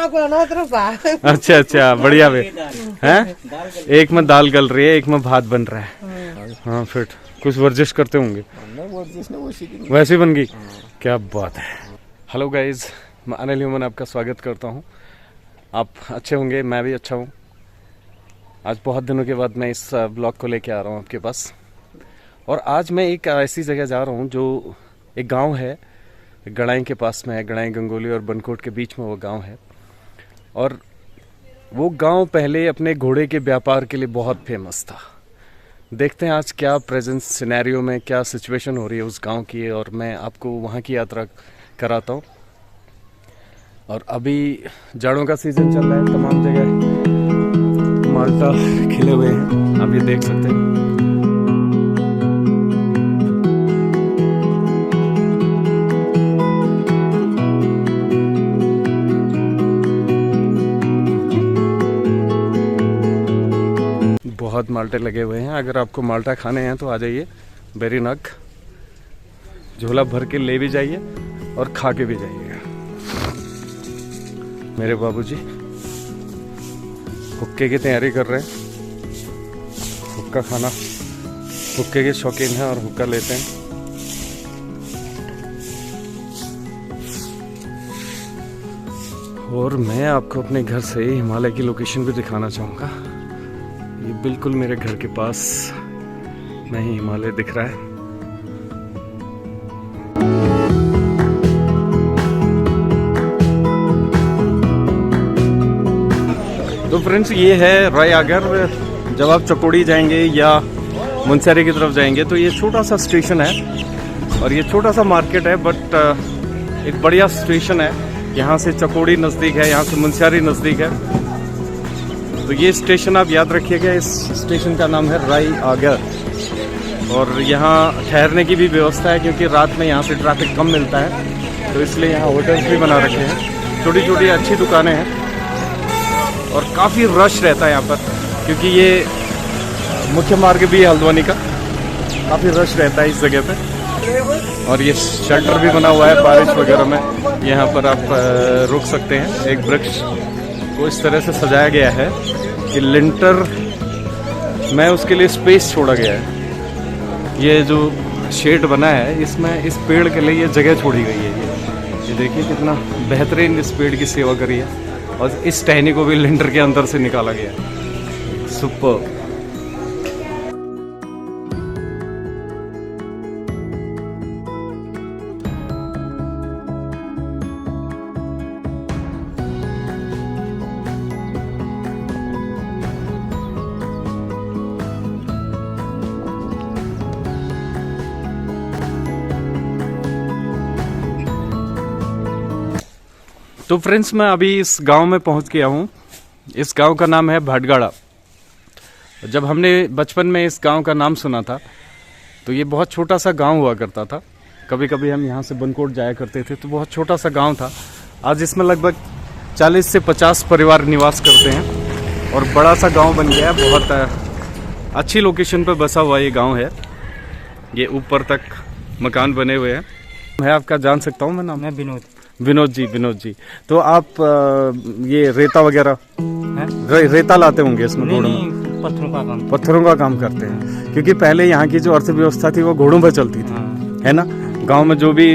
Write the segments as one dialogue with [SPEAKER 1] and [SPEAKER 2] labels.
[SPEAKER 1] अच्छा अच्छा, बढ़िया वे हैं। एक में दाल गल रही है, एक में भात बन रहा है। हाँ फिर कुछ वर्जिश करते होंगे, वैसे बन गई। क्या बात है। हेलो गाइज, मैं अनिल ह्यूमन आपका स्वागत करता हूँ। आप अच्छे होंगे, मैं भी अच्छा हूँ। आज बहुत दिनों के बाद मैं इस ब्लॉग को लेके आ रहा हूँ आपके पास। और आज मैं एक ऐसी जगह जा रहा हूँ जो एक गांव है, गड़ाई के पास में है। गड़ाई, गंगोली और बनकोट के बीच में वो गांव है। और वो गांव पहले अपने घोड़े के व्यापार के लिए बहुत फेमस था। देखते हैं आज क्या प्रेजेंट सिनेरियो में क्या सिचुएशन हो रही है उस गांव की, और मैं आपको वहाँ की यात्रा कराता हूँ। और अभी जाड़ों का सीजन चल रहा है, तमाम जगह माल्टा खिले हुए हैं, आप ये देख सकते हैं। बहुत माल्टे लगे हुए हैं। अगर आपको माल्टा खाने हैं तो आ जाइए बेरीनाग, झोला भर के ले भी जाइए और खा के भी जाइएगा। मेरे बाबूजी हुक्के की तैयारी कर रहे हैं। हुक्का खाना, हुक्के के शौकीन हैं और हुक्का लेते हैं। और मैं आपको अपने घर से हिमालय की लोकेशन भी दिखाना चाहूँगा। ये बिल्कुल मेरे घर के पास में ही हिमालय दिख रहा है। तो फ्रेंड्स, ये है राय आगर। जब आप चकोड़ी जाएंगे या मुनस्यारी की तरफ जाएंगे तो ये छोटा सा स्टेशन है और ये छोटा सा मार्केट है, बट एक बढ़िया स्टेशन है। यहाँ से चकोड़ी नज़दीक है, यहाँ से मुनस्यारी नज़दीक है। तो ये स्टेशन आप याद रखिएगा, इस स्टेशन का नाम है राय आगर। और यहाँ ठहरने की भी व्यवस्था है, क्योंकि रात में यहाँ से ट्रैफिक कम मिलता है, तो इसलिए यहाँ होटल्स भी बना रखे हैं। छोटी छोटी अच्छी दुकानें हैं और काफ़ी रश रहता है यहाँ पर, क्योंकि ये मुख्य मार्ग भी है हल्द्वानी का। काफ़ी रश रहता है इस जगह पे। और ये शेल्टर भी बना हुआ है बारिश वगैरह में, यहाँ पर आप रुक सकते हैं। एक वृक्ष को इस तरह से सजाया गया है कि लिंटर में उसके लिए स्पेस छोड़ा गया है। ये जो शेड बना है, इसमें इस पेड़ के लिए ये जगह छोड़ी गई है। ये देखिए कितना बेहतरीन इस पेड़ की सेवा करी है। और इस टहनी को भी लिंटर के अंदर से निकाला गया है। सुपर। तो फ्रेंड्स, मैं अभी इस गांव में पहुंच गया हूं। इस गांव का नाम है भाटगाड़ा। जब हमने बचपन में इस गांव का नाम सुना था तो ये बहुत छोटा सा गांव हुआ करता था। कभी कभी हम यहां से बनकोट जाया करते थे, तो बहुत छोटा सा गांव था। आज इसमें लगभग 40 से 50 परिवार निवास करते हैं और बड़ा सा गांव बन गया है। बहुत अच्छी लोकेशन पर बसा हुआ ये गाँव है। ये ऊपर तक मकान बने हुए हैं। मैं आपका जान सकता हूँ? मैं नाम है विनोद जी। तो आप ये रेता वगैरह रेता लाते होंगे इसमें? घोड़ों में पत्थरों का काम करते हैं, क्योंकि पहले यहाँ की जो अर्थव्यवस्था थी वो घोड़ों पर चलती थी, है ना। गांव में जो भी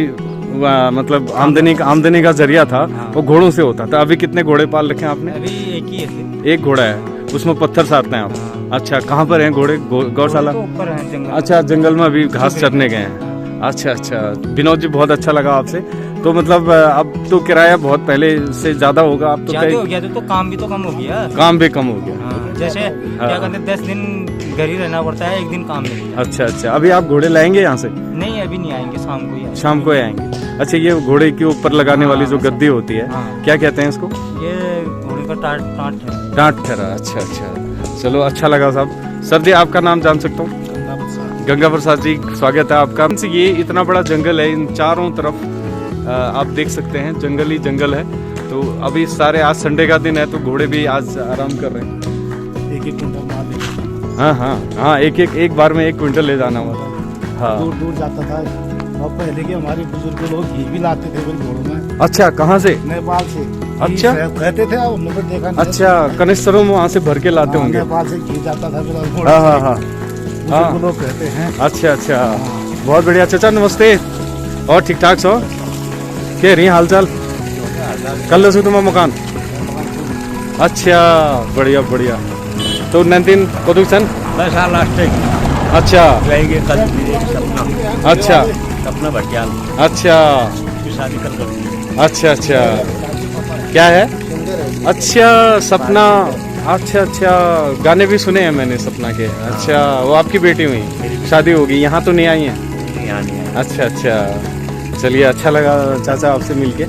[SPEAKER 1] मतलब आमदनी का जरिया था वो घोड़ों से होता था। अभी कितने घोड़े पाल रखे हैं आपने?
[SPEAKER 2] अभी एक ही है।
[SPEAKER 1] एक घोड़ा है, उसमें पत्थर साधते हैं आप? अच्छा, कहाँ पर हैं घोड़े? गौशाला?
[SPEAKER 2] ऊपर है जंगल।
[SPEAKER 1] अच्छा, जंगल में अभी घास चरने गए हैं। अच्छा, विनोद जी, बहुत अच्छा लगा आपसे। तो मतलब अब तो किराया बहुत पहले से ज्यादा होगा। अब तो
[SPEAKER 2] ज्यादा हो गया, तो काम भी तो कम हो गया।
[SPEAKER 1] काम भी कम हो गया।
[SPEAKER 2] हाँ, जैसे क्या कहते हैं, 10 दिन घर ही रहना पड़ता है, एक दिन काम नहीं।
[SPEAKER 1] अच्छा, अभी आप घोड़े लाएंगे यहाँ से?
[SPEAKER 2] नहीं, अभी नहीं आएंगे,
[SPEAKER 1] शाम को ही आएंगे। अच्छा, ये घोड़े के ऊपर लगाने वाली जो गद्दी होती है, क्या कहते हैं इसको?
[SPEAKER 2] ये घोड़े का
[SPEAKER 1] टाट ठहरा। अच्छा, चलो, अच्छा लगा साहब। सर जी, आपका नाम जान सकता हूँ? गंगा प्रसाद जी, स्वागत है आपका। ये इतना बड़ा जंगल है, इन चारों तरफ आप देख सकते हैं जंगल ही जंगल है। तो अभी सारे, आज संडे का दिन है तो घोड़े भी आज आराम कर रहे हैं।
[SPEAKER 3] एक क्विंटल माल ले।
[SPEAKER 1] हाँ, एक बार में 1 क्विंटल ले जाना हुआ था। हाँ,
[SPEAKER 3] दूर जाता था। और पहले के हमारे बुजुर्ग लोग घी भी लाते थे घोड़ों में।
[SPEAKER 1] अच्छा, कहाँ से?
[SPEAKER 3] नेपाल से।
[SPEAKER 1] अच्छा।
[SPEAKER 3] कहते थे, अब हमने फिर देखा नहीं।
[SPEAKER 1] अच्छा, कनिस्टरों में वहाँ से भर के लाते होंगे।
[SPEAKER 3] नेपाल से घी जाता था फिर
[SPEAKER 1] हाँ हाँ हाँ हाँ।
[SPEAKER 3] वो लोग कहते हैं।
[SPEAKER 1] अच्छा अच्छा, बहुत बढ़िया। चाचा नमस्ते, और ठीक ठाक सो के रही हाल चाल? कल से तुम्हारा मकान? अच्छा, बढ़िया बढ़िया। तो नंदिन कोदुसन
[SPEAKER 2] बस लास्ट
[SPEAKER 1] अच्छा
[SPEAKER 2] जाएंगे कल सपना।
[SPEAKER 1] अच्छा
[SPEAKER 2] सपना भटियाल
[SPEAKER 1] अच्छा
[SPEAKER 2] की शादी कल करनी।
[SPEAKER 1] अच्छा अच्छा, क्या है? अच्छा सपना, अच्छा अच्छा, गाने भी सुने हैं मैंने सपना के। अच्छा, वो आपकी बेटी हुई, शादी होगी, यहाँ तो नहीं आई है?
[SPEAKER 2] यहाँ नहीं है।
[SPEAKER 1] अच्छा अच्छा, चलिए अच्छा लगा चाचा आपसे मिलके।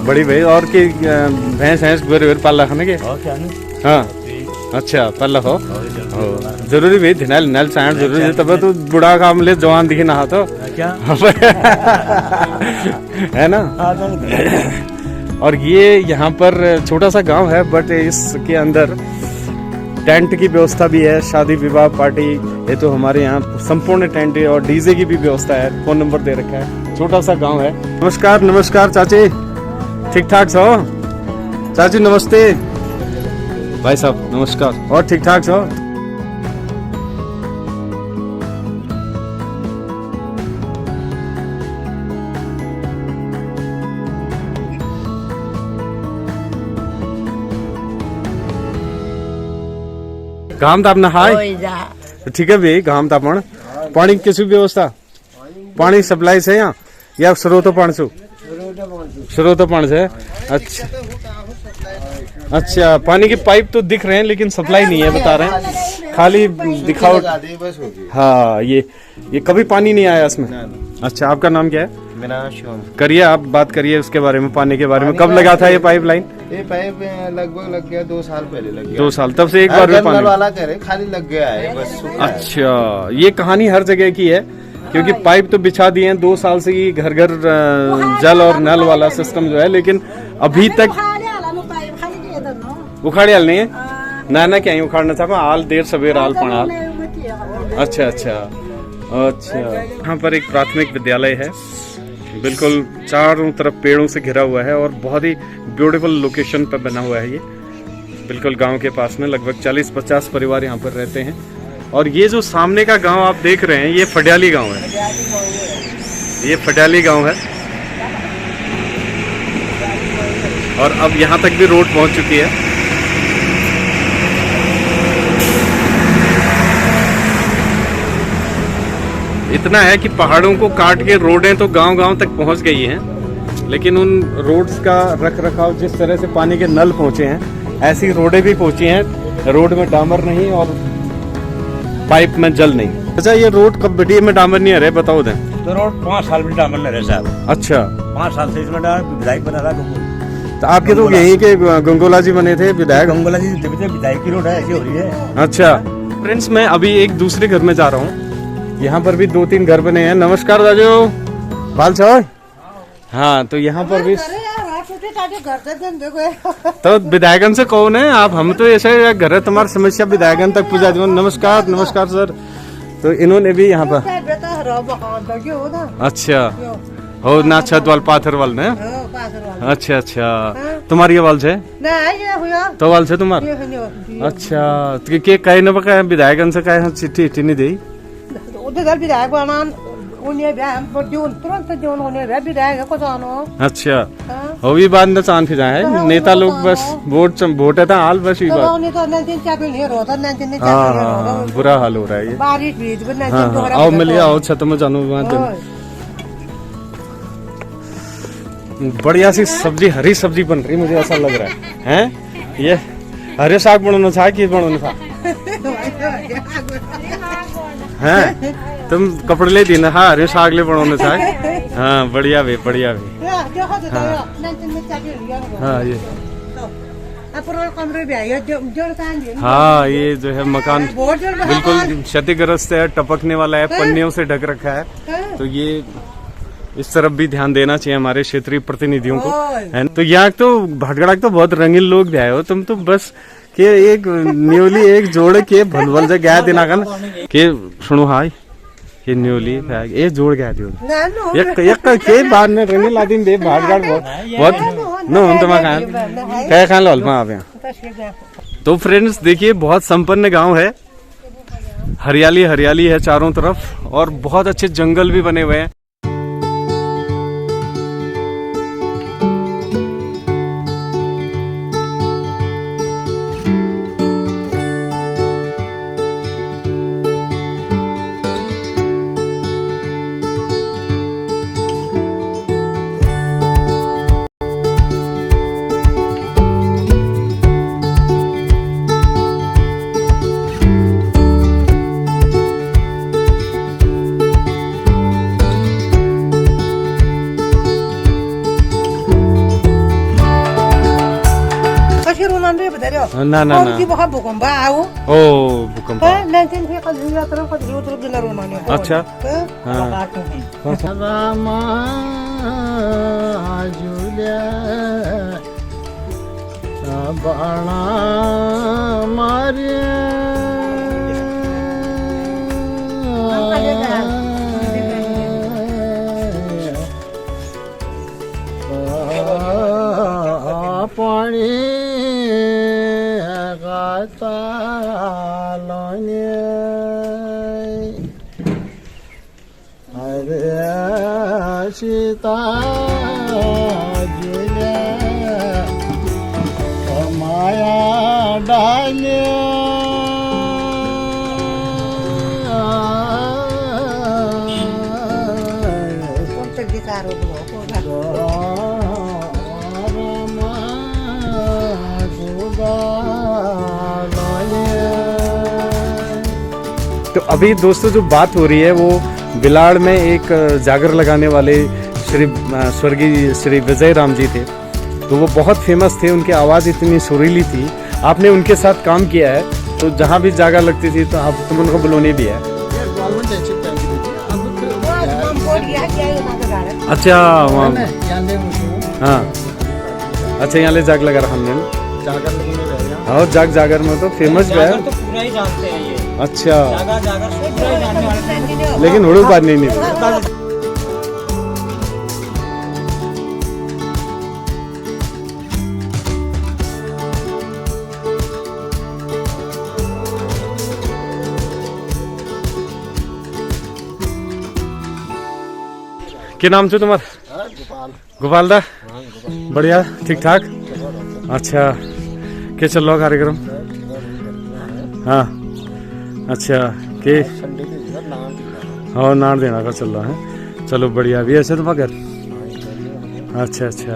[SPEAKER 1] बड़ी भाई और की भैंस भैंस गोर पाल रखने के?
[SPEAKER 2] और क्या नहीं।
[SPEAKER 1] हाँ अच्छा, पाल हो जरूरी भाई, धिनाल नाल साइड जरूरी है, तब तो बुढ़ा काम ले जवान दिखे नहा तो
[SPEAKER 2] क्या
[SPEAKER 1] है ना। और ये यहाँ पर छोटा सा गांव है, बट इसके अंदर टेंट की व्यवस्था भी है, शादी विवाह पार्टी, ये तो हमारे यहाँ संपूर्ण टेंट है, और डीजे की भी व्यवस्था है। फोन नंबर दे रखा है, छोटा सा गांव है। नमस्कार नमस्कार चाची, ठीक ठाक सो? चाची नमस्ते, भाई साहब नमस्कार, और ठीक ठाक सो? घाम ताप नहाय ठीक है भाई, घाम तापण पानी की किसी व्यवस्था? पानी सप्लाई से यहाँ या स्रोतो पानी से? स्रोतो पानी से। अच्छा अच्छा, पानी की पाइप तो दिख रहे हैं लेकिन सप्लाई नहीं है, बता रहे हैं, खाली दिखाओ। हाँ, ये कभी पानी नहीं आया इसमें? अच्छा, आपका नाम क्या है?
[SPEAKER 4] मेरा नाम शिवम।
[SPEAKER 1] करिए, आप बात करिए उसके बारे में, पानी के बारे में। कब लगा था ये पाइप लाइन?
[SPEAKER 4] ये पाइप लगभग लग गया 2 साल पहले लग गया।
[SPEAKER 1] 2 साल, तब से एक बार भी
[SPEAKER 4] नल
[SPEAKER 1] पानी?
[SPEAKER 4] वाला करे खाली लग गया है बस, सूखा है।
[SPEAKER 1] अच्छा, ये कहानी हर जगह की है, क्योंकि पाइप तो बिछा दिए हैं 2 साल से, ही घर घर जल और नल वाला सिस्टम जो है, लेकिन अभी तक उखाड़े हाल नहीं है ना ना, क्या ही उखाड़ना था, आल देर सवेर आल पणाल। अच्छा अच्छा अच्छा। यहाँ पर एक प्राथमिक विद्यालय है, बिल्कुल चारों तरफ पेड़ों से घिरा हुआ है, और बहुत ही ब्यूटीफुल लोकेशन पर बना हुआ है ये, बिल्कुल गांव के पास में। लगभग 40-50 परिवार यहाँ पर रहते हैं। और ये जो सामने का गांव आप देख रहे हैं, ये फटियाली गांव है, ये फटियाली गांव है। और अब यहाँ तक भी रोड पहुंच चुकी है। इतना है कि पहाड़ों को काट के रोडें तो गांव-गांव तक पहुंच गई हैं, लेकिन उन रोड्स का रख रखाव, जिस तरह से पानी के नल पहुंचे हैं, ऐसी रोडें भी पहुंची हैं। रोड में डामर नहीं और पाइप में जल नहीं। अच्छा, ये रोड कब बटी में डामर नहीं आ रहे, बताओ दें
[SPEAKER 2] तो रोड 5 साल में डामर नहीं रहे साहब।
[SPEAKER 1] अच्छा,
[SPEAKER 2] 5 साल से इसमें डाल विधायक बना रहा।
[SPEAKER 1] तो आपके तो यहीं के गंगोला जी बने थे विधायक?
[SPEAKER 2] गंगोला जी विधायक की रोड है, ऐसी हो रही है।
[SPEAKER 1] अच्छा फ्रेंड्स, मैं अभी एक दूसरे घर में जा रहा हूँ, यहाँ पर भी 2-3 घर बने हैं। नमस्कार राजू, बाल छोड़। हाँ, तो यहाँ पर भी तो विधायकन से कौन है आप? हम तो ऐसे घर है, तुम्हारी समस्या विधायकन तक पूछा दो। नमस्कार नमस्कार सर। तो इन्होंने भी यहाँ पर, अच्छा हो ना, छत वाल पाथर वाल ने? अच्छा अच्छा, तुम्हारी वाल से तो वाल से तुम्हार? अच्छा, तो के कहे न बका विधायकन से कहे चिट्ठी इट्ठी नहीं दी? अच्छा, हो भी बात न चांद फिजा है, नेता लोग बस वोट है था हाल, बस ये बात। हाँ हाँ, बुरा हाल हो रहा है ये। हाँ, आओ मिलिए, आओ छत में जानू। बढ़िया सी सब्जी, हरी सब्जी बन रही, मुझे ऐसा लग रहा है। हैं ये हरे साग बनाना था कि बनाना था? हैं तुम कपड़े ले देना, हाँ हरे साग ले बनाना था। हाँ बढ़िया भी, बढ़िया भी। हाँ ये, हाँ ये जो है मकान बिल्कुल क्षतिग्रस्त है, टपकने वाला है, पन्नियों से ढक रखा है। तो ये इस तरफ भी ध्यान देना चाहिए हमारे क्षेत्रीय प्रतिनिधियों को, है ना। तो यहाँ तो भटगड़ा तो बहुत रंगीन लोग भी आए हो, तुम तो बस के एक न्यूली एक जोड़ के भलवल से गया दिना के सुनो हाय ये न्यूली ये जोड़ गया दियो एक के बाद में रंगीन आदमी बे भटगड़ बहुत नो हम तो क्या खान लो आप यहाँ। तो फ्रेंड्स देखिए बहुत संपन्न गांव है, हरियाली हरियाली है चारों तरफ और बहुत अच्छे जंगल भी बने हुए हैं। ना ना ना ओ भूकंप अच्छा हाँ
[SPEAKER 3] बाणा मारे पानी गाता अरे सीता जुले माया डाले
[SPEAKER 1] तो अभी दोस्तों जो बात हो रही है वो बिलाड़ में एक जागर लगाने वाले स्वर्गीय श्री विजय राम जी थे। तो वो बहुत फेमस थे, उनकी आवाज़ इतनी सुरीली थी। आपने उनके साथ काम किया है, तो जहाँ भी जागर लगती थी तो आप तुम उनको बुलाने भी है। अच्छा वहाँ हाँ अच्छा यहाँ ले जाग लगा रहा हमने और जागर में तो फेमस है
[SPEAKER 2] तो पूरा ही जानते हैं ये।
[SPEAKER 1] अच्छा
[SPEAKER 2] जागर पूरा ही जानने वाले
[SPEAKER 1] लेकिन हुड़ू बात नहीं क्या नाम छो तुम्हारा? गोपाल दा बढ़िया ठीक ठाक। अच्छा क्या चल रहा कार्यक्रम? हाँ अच्छा के हाँ नान देना का चल रहा है, चलो बढ़िया भी ऐसे तो मगर अच्छा अच्छा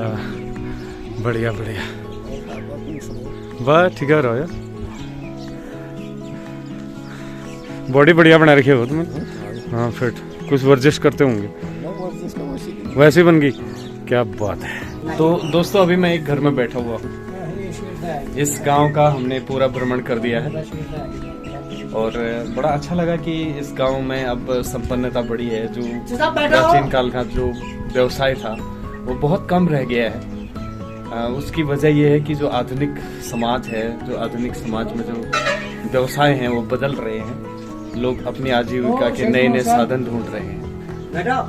[SPEAKER 1] बढ़िया बढ़िया बस ठीक है रहो यार, बॉडी बढ़िया बना रखी हो तुम्हें। हाँ फिट कुछ वर्जिश करते होंगे वैसे बन गई, क्या बात है। तो दोस्तों अभी मैं एक घर में बैठा हुआ हूँ, इस गांव का हमने पूरा भ्रमण कर दिया है और बड़ा अच्छा लगा कि इस गांव में अब संपन्नता बढ़ी है। जो प्राचीन काल का जो व्यवसाय था वो बहुत कम रह गया है। उसकी वजह यह है कि जो आधुनिक समाज है, जो आधुनिक समाज में जो व्यवसाय हैं वो बदल रहे हैं, लोग अपनी आजीविका के नए नए साधन ढूंढ रहे हैं।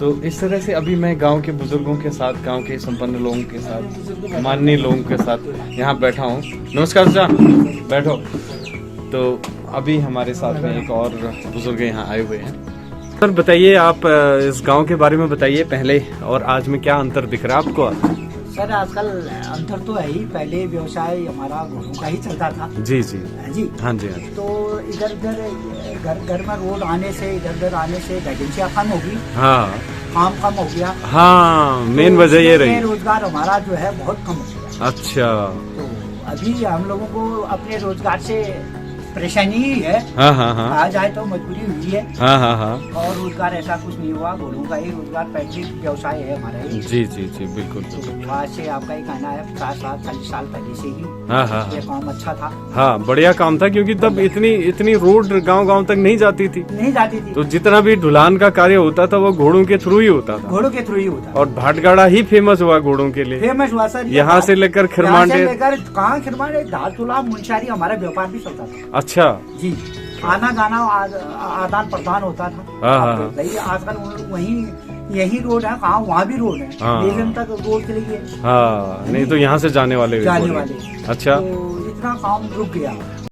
[SPEAKER 1] तो इस तरह से अभी मैं गांव के बुजुर्गों के साथ, गांव के संपन्न लोगों के साथ, माननीय लोगों के साथ यहाँ बैठा हूँ। नमस्कार सर, बैठो। तो अभी हमारे साथ में एक और बुजुर्ग यहाँ आए हुए हैं। सर बताइए आप इस गांव के बारे में बताइए, पहले और आज में क्या अंतर दिख रहा है आपको?
[SPEAKER 5] सर आजकल अंतर तो है ही, पहले व्यवसाय हमारा घोड़ों का ही चलता था।
[SPEAKER 1] जी जी
[SPEAKER 5] जी
[SPEAKER 1] हाँ जी हाँ जी।
[SPEAKER 5] तो इधर उधर घर में रोड आने से, इधर उधर आने से वैकेंसियाँ कम होगी,
[SPEAKER 1] हाँ
[SPEAKER 5] काम कम हो गया।
[SPEAKER 1] हाँ मेन
[SPEAKER 5] तो
[SPEAKER 1] वजह ये रही,
[SPEAKER 5] रोजगार हमारा जो है बहुत कम हो गया।
[SPEAKER 1] अच्छा
[SPEAKER 5] तो अभी हम लोगों को अपने रोजगार से परेशानी ही है।
[SPEAKER 1] हाँ हाँ हाँ
[SPEAKER 5] आ जाए तो मजबूरी हुई है।
[SPEAKER 1] हाँ हाँ हाँ
[SPEAKER 5] और रोजगार ऐसा कुछ नहीं हुआ, घोड़ों का ही रोजगार पैतृक व्यवसाय है हमारा ही।
[SPEAKER 1] जी जी जी बिल्कुल।
[SPEAKER 5] तो आज से आपका ही कहना है 50-40 साल पहले से ही
[SPEAKER 1] हाँ हाँ
[SPEAKER 5] ये काम अच्छा था।
[SPEAKER 1] हाँ बढ़िया काम था, क्योंकि तब इतनी रोड गांव तक नहीं जाती थी।
[SPEAKER 5] तो
[SPEAKER 1] जितना भी ढुलान का कार्य होता था वो घोड़ों के थ्रू ही होता था।
[SPEAKER 5] घोड़ों के थ्रू ही होता।
[SPEAKER 1] और भाटगाड़ा ही फेमस हुआ घोड़ों के लिए,
[SPEAKER 5] फेमस हुआ सर।
[SPEAKER 1] यहाँ से लेकर खिरमांडे,
[SPEAKER 5] लेकर कहाँ खिरमांडे, धारचूला, मुंशियारी हमारा व्यापार भी चलता था।
[SPEAKER 1] अच्छा
[SPEAKER 5] जी, आना जाना आदान प्रदान होता था।
[SPEAKER 1] हाँ हाँ
[SPEAKER 5] आजकल वहीं यही रोड है, कहाँ वहाँ भी रोड है,
[SPEAKER 1] हाँ।
[SPEAKER 5] लेजन तक रोड चली गई,
[SPEAKER 1] हाँ, नहीं तो यहाँ से जाने वाले भी
[SPEAKER 5] जाने
[SPEAKER 1] बोल रहे
[SPEAKER 5] वाले।
[SPEAKER 1] हैं। अच्छा,
[SPEAKER 5] तो इतना काम रुक गया।